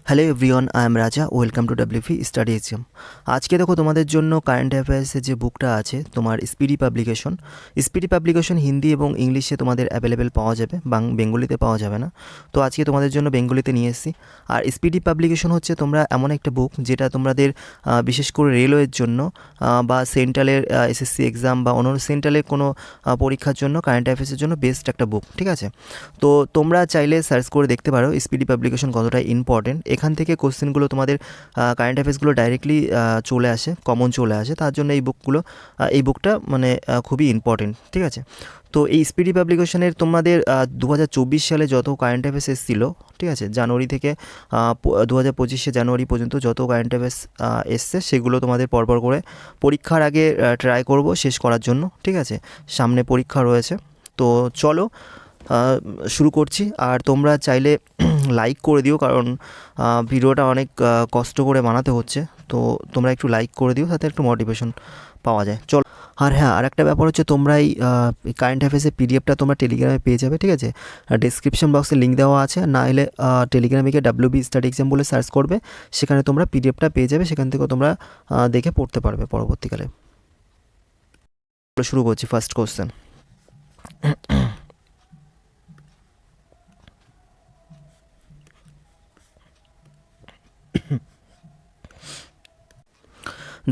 Hello everyone, I am রাজা। Welcome to WP study exam. আজকে দেখো তোমাদের জন্য কারেন্ট অ্যাফেয়ার্সের যে বুকটা আছে তোমার স্পিডি পাবলিকেশন হিন্দি এবং ইংলিশে তোমাদের অ্যাভেলেবেল পাওয়া যাবে, বেঙ্গলিতে পাওয়া যাবে না। তো আজকে তোমাদের জন্য বেঙ্গলিতে নিয়ে এসেছি। আর স্পিডি পাবলিকেশন হচ্ছে তোমরা এমন একটা বুক যেটা তোমাদের বিশেষ করে রেলওয়ের জন্য বা সেন্ট্রালের এসএসসি এক্সাম বা অন্য সেন্ট্রালের কোনো পরীক্ষার জন্য কারেন্ট অ্যাফেয়ার্সের জন্য বেস্ট একটা বুক, ঠিক আছে? তো তোমরা চাইলে সার্চ করে দেখতে পারো স্পিডি পাবলিকেশন কতটা ইম্পর্টেন্ট। এখান থেকে কোশ্চেনগুলো তোমাদের কারেন্ট অ্যাফেয়ার্সগুলো ডাইরেক্টলি চলে আসে, কমন চলে আসে। তার জন্য এই বুকটা মানে খুবই ইম্পর্টেন্ট, ঠিক আছে? তো এই স্পিডি পাবলিকেশনের তোমাদের 2024 সালে যত কারেন্ট অ্যাফেয়ার্স এসেছিলো, ঠিক আছে, জানুয়ারি থেকে 2025 জানুয়ারি পর্যন্ত যত কারেন্ট অ্যাফেয়ার্স এসছে সেগুলো তোমাদের পরপর করে পরীক্ষার আগে ট্রাই করব শেষ করার জন্য, ঠিক আছে? সামনে পরীক্ষা রয়েছে। তো চলো শুরু করছি। আর তোমরা চাইলে লাইক করে দিও, কারণ ভিডিওটা অনেক কষ্ট করে বানাতে হচ্ছে। তো তোমরা একটু লাইক করে দিও, তাতে একটু মোটিভেশন পাওয়া যায়। চলো। আর হ্যাঁ, আর একটা ব্যাপার হচ্ছে তোমরা এই কারেন্ট অ্যাফেয়ার্সের পিডিএফটা তোমরা টেলিগ্রামে পেয়ে যাবে, ঠিক আছে? ডিসক্রিপশন বক্সে লিঙ্ক দেওয়া আছে, না হলে টেলিগ্রামে গিয়ে ডাব্লিউবি স্টাডি এক্সাম বলে সার্চ করবে, সেখানে তোমরা পিডিএফটা পেয়ে যাবে। সেখান থেকেও তোমরা দেখে পড়তে পারবে পরবর্তীকালে। শুরু করছি ফার্স্ট কোশ্চেন।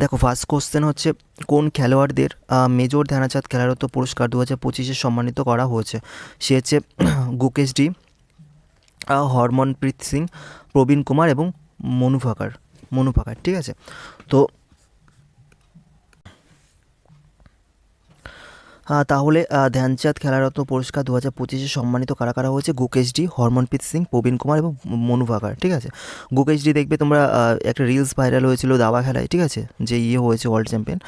দেখো, ফার্স্ট কোশ্চেন হচ্ছে কোন খেলোয়াড়দের মেজর ধ্যানচাঁদ খেলারত্ন পুরস্কার 2025 সম্মানিত করা হয়েছে? সে হচ্ছে গুকেশ ডি, হরমনপ্রীত সিং, প্রবীণ কুমার এবং মনু ভাকার, ঠিক আছে? তো তাহলে ধ্যানচাঁদ খেলারত্ন পুরস্কার 2025 সম্মানিত কারা কারা হয়েছে? গুকেশ ডি, হরমনপ্রীত সিং, প্রবীণ কুমার এবং মনু ভাকার, ঠিক আছে? গুকেশ ডি দেখবে তোমরা, একটা রিলস ভাইরাল হয়েছিল দাবা খেলায়, ঠিক আছে, যে হয়েছে ওয়ার্ল্ড চ্যাম্পিয়ন,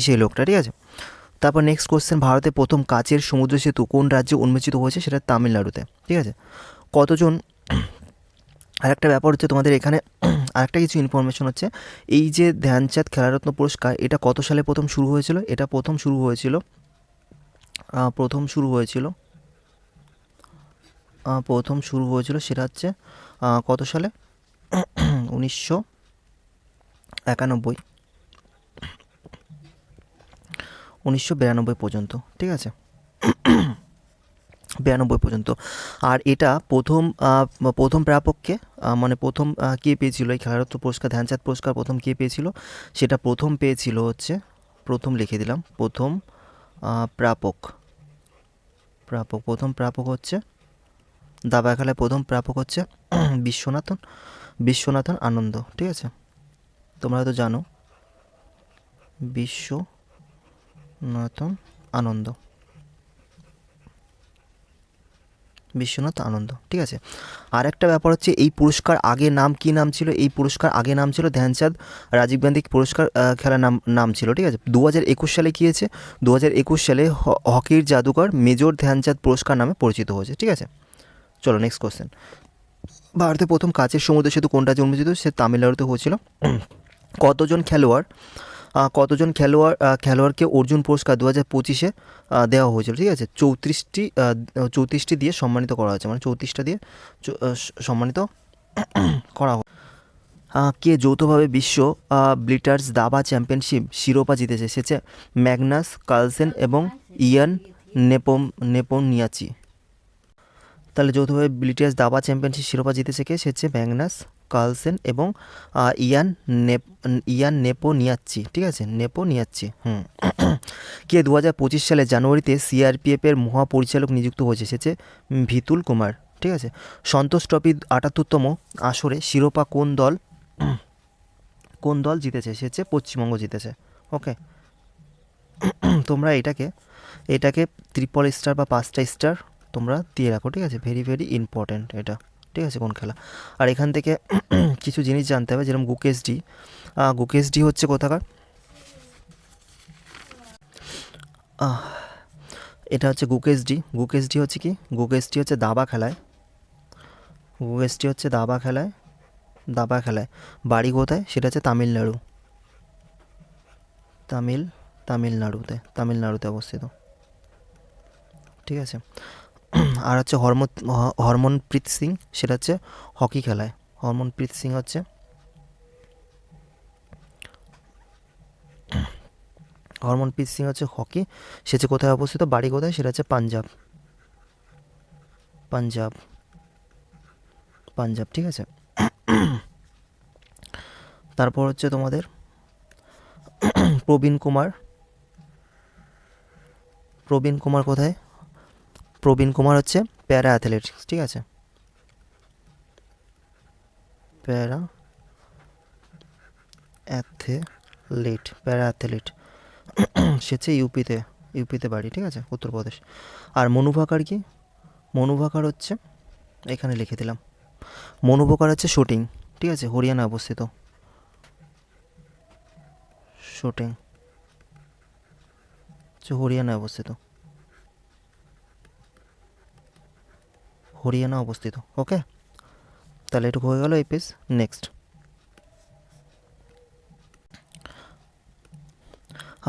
সেই লোকটা, ঠিক আছে? তারপর নেক্সট কোশ্চেন, ভারতের প্রথম কাচের সমুদ্র সেতু কোন রাজ্যে উন্মোচিত হয়েছে? সেটা তামিলনাড়ুতে, ঠিক আছে? কতজন আরেকটা ব্যাপার হচ্ছে তোমাদের এখানে আরেকটা কিছু ইনফরমেশন হচ্ছে, এই যে ধ্যানচাঁদ খেলারত্ন পুরস্কার, এটা কত সালে প্রথম শুরু হয়েছিল? এটা প্রথম শুরু হয়েছিল সেটা হচ্ছে কত সালে? 1991, 1992 পর্যন্ত, ঠিক আছে? 92 পর্যন্ত। আর এটা প্রথম প্রাপককে মানে প্রথম কে পেয়েছিল এই খেলারত্ন পুরস্কার, ধ্যানচাঁদ পুরস্কার প্রথম কে পেয়েছিল? সেটা প্রথম পেয়েছিল হচ্ছে, প্রথম লিখে দিলাম, প্রথম প্রাপক হচ্ছে দাবা খেলায় প্রথম প্রাপক হচ্ছে বিশ্বনাথন আনন্দ, ঠিক আছে? তোমরা হয়তো জানো বিশ্বনাথ আনন্দ, ঠিক আছে? আর একটা ব্যাপার হচ্ছে, এই পুরস্কার আগে নাম কি নাম ছিল? এই পুরস্কার আগে নাম ছিল ধ্যানচাঁদ রাজীব গান্ধী পুরস্কার খেলার নাম ছিল, ঠিক আছে? 2021 সালে কী হয়েছে? 2021 সালে হকির জাদুকর মেজর ধ্যানচাঁদ পুরস্কার নামে পরিচিত হয়েছে, ঠিক আছে? চলো নেক্সট কোশ্চেন। ভারতের প্রথম কাচের সমুদ্র সেতু কোন রাজ্যে উন্মোচিত? সে তামিলনাড়ুতে হয়েছিল। কতজন খেলোয়াড়কে অর্জুন পুরস্কার 2025 দেওয়া হয়েছিল? ঠিক আছে, 34টি দিয়ে সম্মানিত করা হয়েছে, মানে 34টা দিয়ে সম্মানিত করা হয়। কে যৌথভাবে বিশ্ব ব্লিটার্স দাবা চ্যাম্পিয়নশিপ শিরোপা জিতেছে? সেছে ম্যাগনাস কার্লসেন এবং ইয়ান নেপোনিয়াচি। তাহলে যৌথভাবে ব্লিটার্স দাবা চ্যাম্পিয়নশিপ শিরোপা জিতেছে কে? সে হচ্ছে ম্যাগনাস কার্লসেন এবং ইয়ান নেপোনিয়াচ্চি, ঠিক আছে? নেপোনিয়াচ্চি। কে 2025 সালে জানুয়ারিতে সিআরপিএফের মহাপরিচালক নিযুক্ত হয়েছে? সে হচ্ছে ভিতুল কুমার, ঠিক আছে? সন্তোষ ট্রফি 78তম আসরে শিরোপা কোন দল জিতেছে? সে হচ্ছে পশ্চিমবঙ্গ জিতেছে। ওকে, তোমরা এটাকে ট্রিপল স্টার বা 5টা স্টার তোমরা দিয়ে রাখো, ঠিক আছে? ভেরি ভেরি ইম্পর্ট্যান্ট এটা, ঠিক আছে? কোন খেলা। আর এখান থেকে কিছু জিনিস জানতে হবে, যেরকম গুকেশ ডি হচ্ছে কোথাকার? এটা হচ্ছে গুকেশ ডি হচ্ছে কি? গুকেশ ডি হচ্ছে দাবা খেলায় বাড়ি কোথায়? সেটা হচ্ছে তামিলনাড়ুতে অবস্থিত, ঠিক আছে? আর হচ্ছে হরমনপ্রীত সিং, সেটা হচ্ছে হকি খেলায় হরমনপ্রীত সিং হচ্ছে হকি। সে হচ্ছে কোথায় অবস্থিত, বাড়ি কোথায়, সেটা হচ্ছে পাঞ্জাব। পাঞ্জাব পাঞ্জাব ঠিক আছে। তারপর হচ্ছে তোমাদের প্রবীণ কুমার। প্রবীণ কুমার কোথায়? প্রবীণ কুমার হচ্ছে প্যারা অ্যাথলেটিক্স, ঠিক আছে, প্যারা অ্যাথলেট সে হচ্ছে ইউপিতে বাড়ি, ঠিক আছে, উত্তরপ্রদেশ। আর মনু ভাকার কি? মনু ভাকার হচ্ছে, এখানে লিখে দিলাম, মনু ভাকার হচ্ছে শুটিং, ঠিক আছে, হরিয়ানা অবস্থিত। শুটিং হচ্ছে হরিয়ানায় অবস্থিত, হরিয়ানা অবস্থিত। ওকে, তাহলে এটুকু হয়ে গেল এই পেজ। নেক্সট,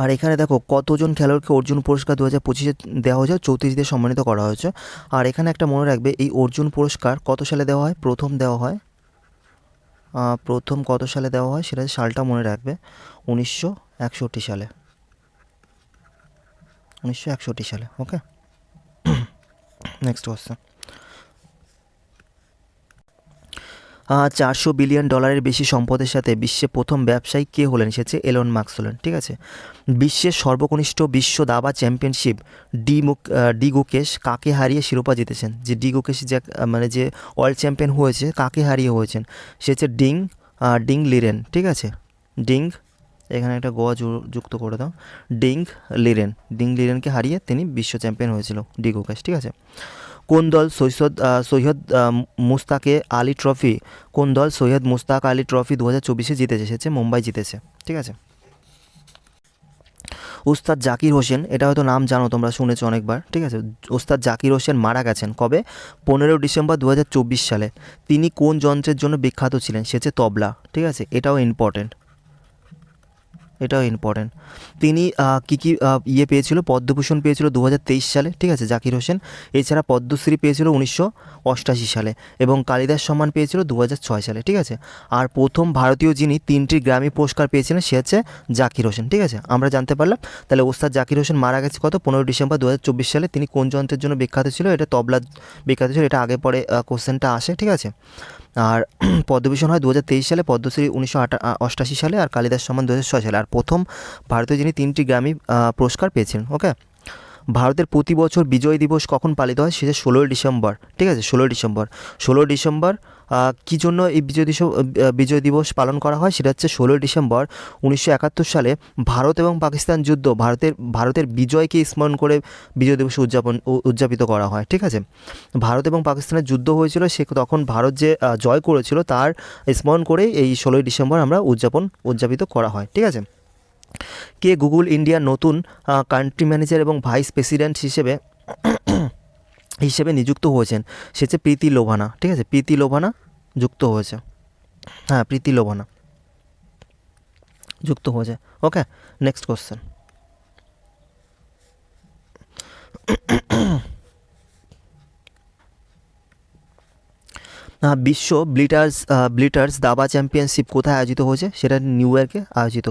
আর এখানে দেখো কতজন খেলোয়াড়কে অর্জুন পুরস্কার 2025-এ দেওয়া হয়েছে, 34 দিয়ে সম্মানিত করা হয়েছে। আর এখানে একটা মনে রাখবে, এই অর্জুন পুরস্কার কত সালে দেওয়া হয়? প্রথম দেওয়া হয়, প্রথম কত সালে দেওয়া হয় সেটা সালটা মনে রাখবে, 1961 সালে, 1961 সালে। ওকে, নেক্সট কোশ্চেন। $400 বিলিয়ন বেশি সম্পদের সাথে বিশ্বে প্রথম ব্যবসায়ী কে হলেন? সে হচ্ছে এলন মাস্ক হলেন, ঠিক আছে। বিশ্বের সর্বকনিষ্ঠ বিশ্ব দাবা চ্যাম্পিয়নশিপ ডি গুকেশ কাকে হারিয়ে শিরোপা জিতেছেন? যে ডি গুকেশ যে মানে যে ওয়ার্ল্ড চ্যাম্পিয়ন হয়েছে, কাকে হারিয়ে হয়েছেন? সে হচ্ছে ডিং লিরেন, ঠিক আছে, ডিং, এখানে একটা গোয়া যুক্ত করে দাও, ডিং লিরেনকে হারিয়ে তিনি বিশ্ব চ্যাম্পিয়ন হয়েছিল ডি গুকেশ, ঠিক আছে। কোন দল সৈয়দ মুস্তাকে আলী ট্রফি 2024-এ জিতেছে? সে হচ্ছে মুম্বাই জিতেছে, ঠিক আছে। উস্তাদ জাকির হোসেন, এটা হয়তো নাম জানো তোমরা, শুনেছো অনেকবার, ঠিক আছে। উস্তাদ জাকির হোসেন মারা গেছেন কবে? 15 ডিসেম্বর 2024 সালে। তিনি কোন যন্ত্রের জন্য বিখ্যাত ছিলেন? সে হচ্ছে তবলা, ঠিক আছে, এটাও ইম্পর্টেন্ট। তিনি কী পেয়েছিল? পদ্মভূষণ পেয়েছিল 2023 সালে, ঠিক আছে, জাকির হোসেন। এছাড়া পদ্মশ্রী পেয়েছিল 1988 সালে এবং কালিদাস সম্মান পেয়েছিল 2006 সালে, ঠিক আছে। আর প্রথম ভারতীয় যিনি 3টি গ্র্যামি পুরস্কার পেয়েছিলেন সে হচ্ছে জাকির হোসেন, ঠিক আছে, আমরা জানতে পারলাম। তাহলে ওস্তাদ জাকির হোসেন মারা গেছে কত? 15 ডিসেম্বর 2024 সালে। তিনি কোন যন্ত্রের জন্য বিখ্যাত ছিল? এটা তবলা বিখ্যাত ছিল, এটা আগে পরে কোশ্চেনটা আসে, ঠিক আছে। আর পদ্মভূষণ হয় 2023 সালে, পদ্মশ্রী 1988 সালে, আর কালিদাস সম্মান 2006 সালে। আর প্রথম ভারতীয় যিনি 3টি গ্র্যামি পুরস্কার পেয়েছিলেন। ওকে, ভারতের প্রতি বছর বিজয় দিবস কখন পালিত হয়? সেটা 16 ডিসেম্বর, ঠিক আছে, 16 ডিসেম্বর। কী জন্য এই বিজয় দিবস পালন করা হয়? সেটা হচ্ছে 16 ডিসেম্বর 1971 সালে ভারত এবং পাকিস্তান যুদ্ধ, ভারতের বিজয়কে স্মরণ করে বিজয় দিবস উদযাপিত করা হয়, ঠিক আছে। ভারত এবং পাকিস্তানের যুদ্ধ হয়েছিল, তখন ভারত যে জয় করেছিল তার স্মরণ করে এই 16 ডিসেম্বর আমরা উদযাপিত করা হয়, ঠিক আছে। কে গুগল ইন্ডিয়ার নতুন কান্ট্রি ম্যানেজার এবং ভাইস প্রেসিডেন্ট হিসেবে নিযুক্ত হয়েছেন? সে হচ্ছে প্রীতি লোভানা, ঠিক আছে, প্রীতি লোভানা যুক্ত হয়েছে, হ্যাঁ, প্রীতি লোভানা যুক্ত হয়েছে। ওকে, নেক্সট কোশ্চেন। বিশ্ব ব্লিটার্স দাবা চ্যাম্পিয়নশিপ কোথায় আয়োজিত হয়েছে? সেটা নিউ ইয়র্কে আয়োজিত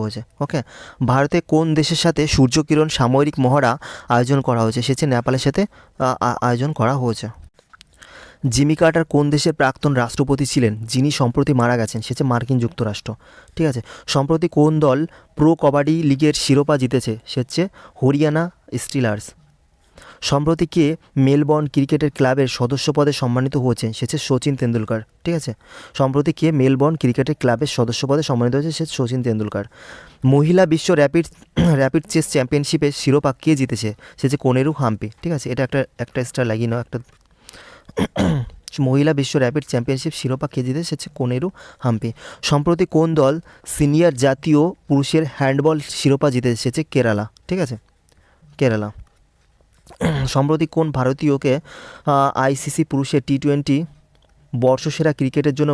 হয়েছে, ওকে। ভারতে কোন দেশের সাথে সূর্যকিরণ সামরিক মহড়া আয়োজন করা হয়েছে? সে হচ্ছে নেপালের সাথে আয়োজন করা হয়েছে। জিমি কার্টার কোন দেশের প্রাক্তন রাষ্ট্রপতি ছিলেন যিনি সম্প্রতি মারা গেছেন? সে হচ্ছে মার্কিন যুক্তরাষ্ট্র, ঠিক আছে। সম্প্রতি কোন দল প্রো কবাডি লিগের শিরোপা জিতেছে? সে হচ্ছে হরিয়ানা স্টিলার্স। সম্প্রতি কে মেলবোর্ন ক্রিকেটের ক্লাবের সদস্য পদে সম্মানিত হয়েছেন? সে হচ্ছে সচিন তেন্ডুলকার, ঠিক আছে। সম্প্রতি কে মেলবোর্ন ক্রিকেটের ক্লাবের সদস্য পদে সম্মানিত হয়েছে? সে সচিন তেন্ডুলকার। মহিলা বিশ্ব র্যাপিড চেস চ্যাম্পিয়নশিপের শিরোপা কে জিতেছে? সে হচ্ছে কোনেরু হাম্পি, ঠিক আছে, এটা একটা স্টার লাগিয়ে নাও, একটা। মহিলা বিশ্ব র্যাপিড চ্যাম্পিয়নশিপ শিরোপা কে জিতেছে? সে হচ্ছে কোনেরু হাম্পি। সম্প্রতি কোন দল সিনিয়র জাতীয় পুরুষের হ্যান্ডবল শিরোপা জিতেছে? সে হচ্ছে কেরালা, ঠিক আছে, কেরালা। সম্প্রতি কোন ভারতীয়কে আইসিসি পুরুষের টি-20 বর্ষসেরা ক্রিকেটের জন্য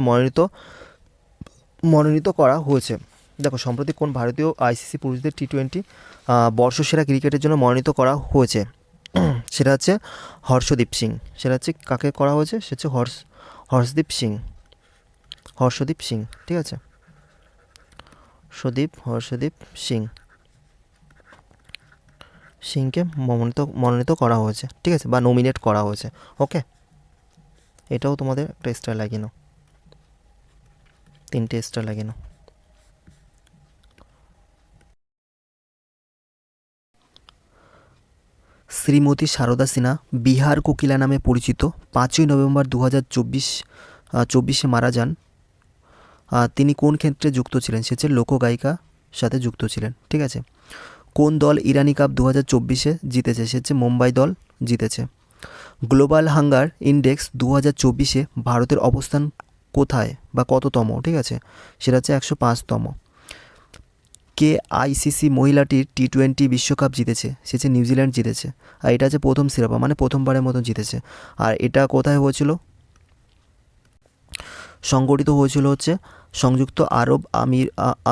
মনোনীত করা হয়েছে? দেখো, সম্প্রতি কোন ভারতীয় আইসিসি পুরুষদের টি-20 বর্ষসেরা ক্রিকেটের জন্য মনোনীত করা হয়েছে? সেটা হচ্ছে হর্ষদীপ সিং। সেটা হচ্ছে কাকে করা হয়েছে, সে হচ্ছে হর্ষদীপ সিং। হর্ষদীপ সিং, ঠিক আছে, হর্ষদীপ সিং সিংকে মনোনীত করা হয়েছে, ঠিক আছে, বা নমিনেট করা হয়েছে। ওকে, এটাও তোমাদের একটা স্টার লাগিয়ে নাও, 3টে স্টার লাগিয়ে নাও। শ্রীমতী সারদা সিনহা বিহার কোকিলা নামে পরিচিত 5ই নভেম্বর 2024 মারা যান। তিনি কোন ক্ষেত্রে যুক্ত ছিলেন, সে হচ্ছে লোকগায়িকা সাথে যুক্ত ছিলেন, ঠিক আছে। কোন দল ইরানি কাপ 2024 জিতেছে, সে হচ্ছে মুম্বাই দল জিতেছে। গ্লোবাল হাঙ্গার ইন্ডেক্স 2024 ভারতের অবস্থান কোথায় বা কততম, ঠিক আছে, সেটা হচ্ছে 105তম। কে আইসিসি মহিলা টি20 বিশ্বকাপ জিতেছে, সে হচ্ছে নিউজিল্যান্ড জিতেছে। আর এটা হচ্ছে প্রথম শিরোপা, মানে প্রথমবারের মতো জিতেছে। আর এটা কোথায় হয়েছিল, সংগঠিত হয়েছিল হচ্ছে সংযুক্ত আরব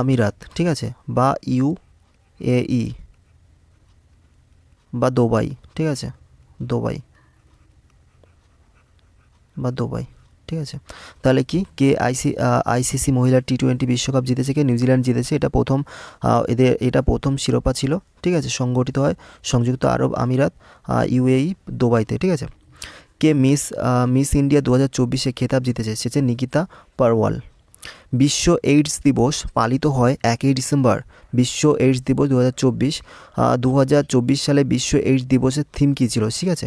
আমিরাত, ঠিক আছে, বা UAE বা দুবাই, ঠিক আছে, দুবাই, ঠিক আছে। তাহলে কি আইসিসি মহিলা টি20 বিশ্বকাপ জিতেছে কে, নিউজিল্যান্ড জিতেছে। এটা প্রথম এটা প্রথম শিরোপা ছিল, ঠিক আছে, সংগঠিত হয় সংযুক্ত আরব আমিরাত UAE দুবাইতে, ঠিক আছে। কে মিস ইন্ডিয়া 2024 খেতাব জিতেছে, সে হচ্ছে নিকিতা পারওয়াল। বিশ্ব এইডস দিবস পালিত হয় 1 ডিসেম্বর। বিশ্ব এইডস দিবস 2024 সালে বিশ্ব এইডস দিবসের থিম কী ছিল, ঠিক আছে,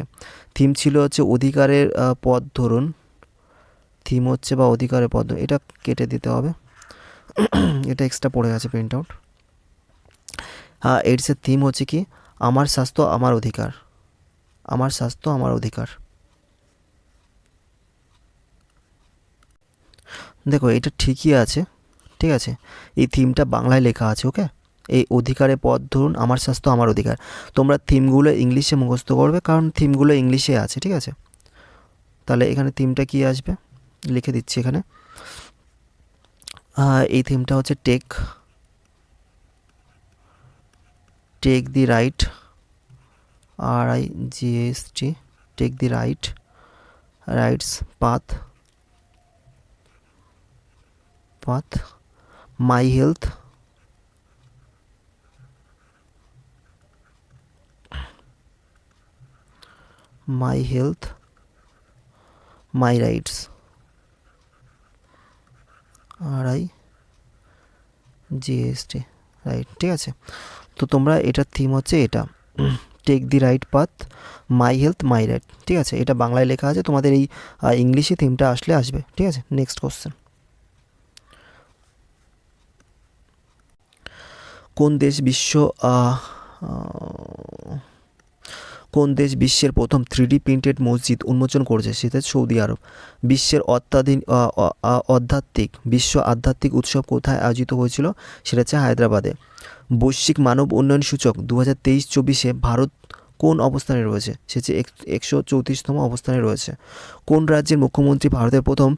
থিম ছিল হচ্ছে অধিকারের পথ ধরুন। থিম হচ্ছে বা অধিকারের পথ, এটা কেটে দিতে হবে, এটা এক্সট্রা পড়ে গেছে প্রিন্ট আউট। এইডসের থিম হচ্ছে কি, আমার স্বাস্থ্য আমার অধিকার, আমার স্বাস্থ্য আমার অধিকার। দেখো এটা ঠিকই আছে, ঠিক আছে, এই থিমটা বাংলায় লেখা আছে। ওকে, এই অধিকারের পথ ধরুন, আমার স্বাস্থ্য আমার অধিকার। তোমরা থিমগুলো ইংলিশে মুখস্থ করবে, কারণ থিমগুলো ইংলিশে আছে, ঠিক আছে। তাহলে এখানে থিমটা কি আসবে, লিখে দিচ্ছি এখানে। এই থিমটা হচ্ছে take the right, RIGHT, take the rights path, my health, my rights, RIGHT, right, ঠিক আছে। তো তোমরা এটার থিম হচ্ছে এটা, take the right path, my health my right, ঠিক আছে। এটা বাংলায় লেখা আছে, তোমাদের এই ইংলিশে থিমটা আসলে আসবে, ঠিক আছে। নেক্সট কোশ্চেন, কোন দেশ বিশ্বের প্রথম 3D প্রিন্টেড মসজিদ উন্মোচন করেছে, সেটা সৌদি আরব। বিশ্বের বিশ্ব আধ্যাত্মিক উৎসব কোথায় আয়োজিত হয়েছিল, সেটা হচ্ছে হায়দ্রাবাদে। বৈশ্বিক মানব উন্নয়ন সূচক 2023-24 ভারত কোন অবস্থানে রয়েছে, সে হচ্ছে 134তম অবস্থানে রয়েছে। কোন রাজ্যের মুখ্যমন্ত্রী ভারতের প্রথম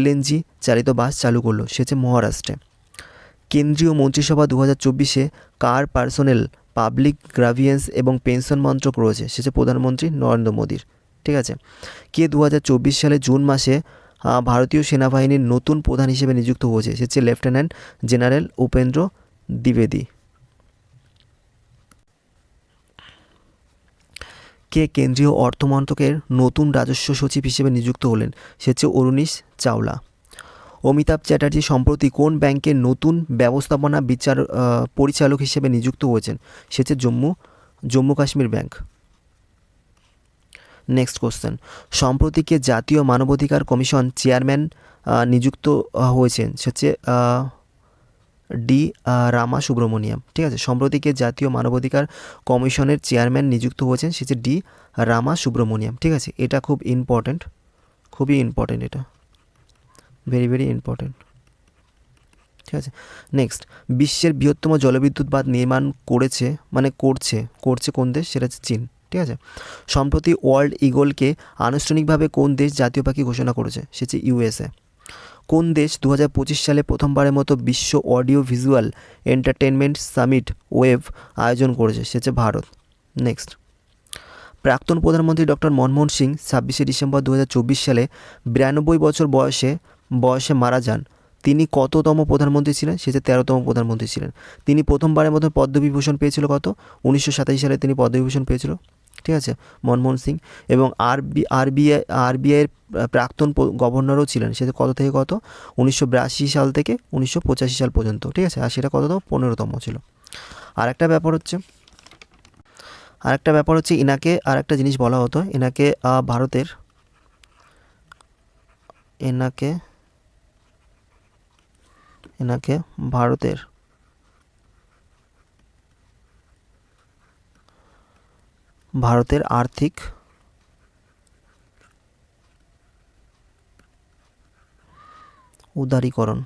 LNG চালিত বাস চালু করলো, সে হচ্ছে মহারাষ্ট্রে। কেন্দ্রীয় মন্ত্রিসভা 2024 কার পার্সোনেল, পাবলিক গ্রাভিয়েন্স এবং পেনশন মন্ত্রক রয়েছে, সে হচ্ছে প্রধানমন্ত্রী নরেন্দ্র মোদীর, ঠিক আছে। কে 2024 সালে জুন মাসে ভারতীয় সেনাবাহিনীর নতুন প্রধান হিসেবে নিযুক্ত হয়েছে, সে হচ্ছে লেফটেন্যান্ট জেনারেল উপেন্দ্র দ্বিবেদী। কে কেন্দ্রীয় অর্থমন্ত্রকের নতুন রাজস্ব সচিব হিসেবে নিযুক্ত হলেন, সে হচ্ছে অরুণীশ চাওলা। অমিতাভ চ্যাটার্জি সম্প্রতি কোন ব্যাংকের নতুন ব্যবস্থাপনা পরিচালক হিসেবে নিযুক্ত হয়েছেন, সে হচ্ছে Jammu Kashmir bank. Next question, সম্প্রতি কে জাতীয় মানবাধিকার কমিশন চেয়ারম্যান নিযুক্ত হয়েছেন, সে হচ্ছে ডি রামা সুব্রমণিয়াম, ঠিক আছে। সম্প্রতি কে জাতীয় মানবাধিকার কমিশনের চেয়ারম্যান নিযুক্ত হয়েছেন, সে হচ্ছে ডি রামা সুব্রমণিয়াম, ঠিক আছে। এটা খুব ইম্পর্ট্যান্ট, খুবই ইম্পর্ট্যান্ট, এটা ভেরি ভেরি ইম্পর্ট্যান্ট, ঠিক আছে। নেক্সট, বিশ্বের বৃহত্তম জলবিদ্যুৎ বাঁধ নির্মাণ করছে কোন দেশ, সেটা হচ্ছে চীন, ঠিক আছে। সম্প্রতি ওয়ার্ল্ড ইগলকে আনুষ্ঠানিকভাবে কোন দেশ জাতীয় পাখি ঘোষণা করেছে, সে হচ্ছে USA। কোন দেশ 2025 সালে প্রথমবারের মতো বিশ্ব audio visual entertainment summit wave আয়োজন করেছে, সে হচ্ছে ভারত। নেক্সট, প্রাক্তন প্রধানমন্ত্রী ডক্টর মনমোহন সিং 26শে ডিসেম্বর 2024 সালে 92 বছর বয়সে মারা যান। তিনি কততম প্রধানমন্ত্রী ছিলেন? সে যে 13তম প্রধানমন্ত্রী ছিলেন। তিনি প্রথমবারের মতো পদ্মবিভূষণ পেয়েছিল কত? 1927 সালে তিনি পদ্মবিভূষণ পেয়েছিল, ঠিক আছে, মনমোহন সিং। এবং আরবিআইয়ের প্রাক্তন গভর্নরও ছিলেন। সে কত থেকে কত? 1982 সাল থেকে 1985 সাল পর্যন্ত, ঠিক আছে। আর সেটা কততম? 15তম ছিল। আরেকটা ব্যাপার হচ্ছে ইনাকে আরেকটা জিনিস বলা হতো, এনাকে ভারতের আর্থিক উদারীকরণ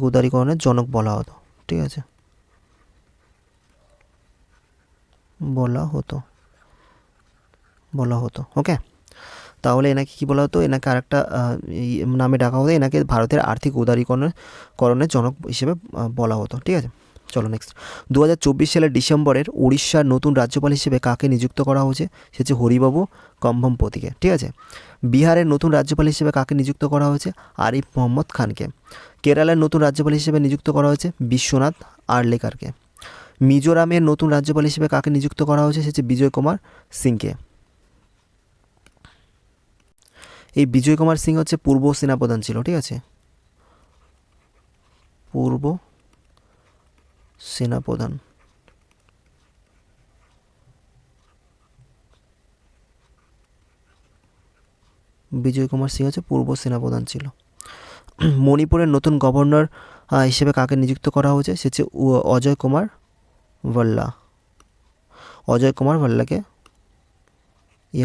উদারীকরণের জনক বলা হতো, ঠিক আছে, বলা হতো। ওকে, তাহলে এনাকে কি বলা হতো? এনাকে আরেকটা নামে ডাকা হতো, এনাকে ভারতের আর্থিক উদারীকরণের জনক হিসেবে বলা হতো, ঠিক আছে। চলো নেক্সট। 2024 সালের ডিসেম্বরের উড়িষ্যার নতুন রাজ্যপাল হিসেবে কাকে নিযুক্ত করা হয়েছে? সে হচ্ছে হরিবাবু কম্ভমপতিকে, ঠিক আছে। বিহারের নতুন রাজ্যপাল হিসেবে কাকে নিযুক্ত করা হয়েছে? আরিফ মোহাম্মদ খানকে। কেরালার নতুন রাজ্যপাল হিসেবে নিযুক্ত করা হয়েছে বিশ্বনাথ আর্লেকারকে। মিজোরামের নতুন রাজ্যপাল হিসেবে কাকে নিযুক্ত করা হয়েছে? সে হচ্ছে বিজয় কুমার সিংকে। এই বিজয় কুমার সিং হচ্ছে পূর্ব সেনাপ্রধান ছিল, ঠিক আছে, পূর্ব সেনাপ্রধান। বিজয় কুমার সিং হচ্ছে পূর্ব সেনাপ্রধান ছিল। মণিপুরের নতুন গভর্নর হিসেবে কাকে নিযুক্ত করা হয়েছে? সে হচ্ছে অজয় কুমার ভাল্লাকে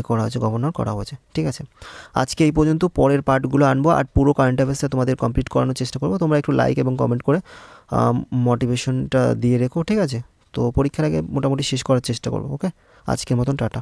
করা হয়েছে, গভর্নর করা হয়েছে, ঠিক আছে। আজকে এই পর্যন্ত। পরের পার্টগুলো আনবো আর পুরো কারেন্ট অ্যাফেয়ার্সটা তোমাদের কমপ্লিট করানোর চেষ্টা করবো। তোমরা একটু লাইক এবং কমেন্ট করে মোটিভেশনটা দিয়ে রেখো, ঠিক আছে। তো পরীক্ষার আগে মোটামুটি শেষ করার চেষ্টা করবো। ওকে, আজকের মতন টাটা।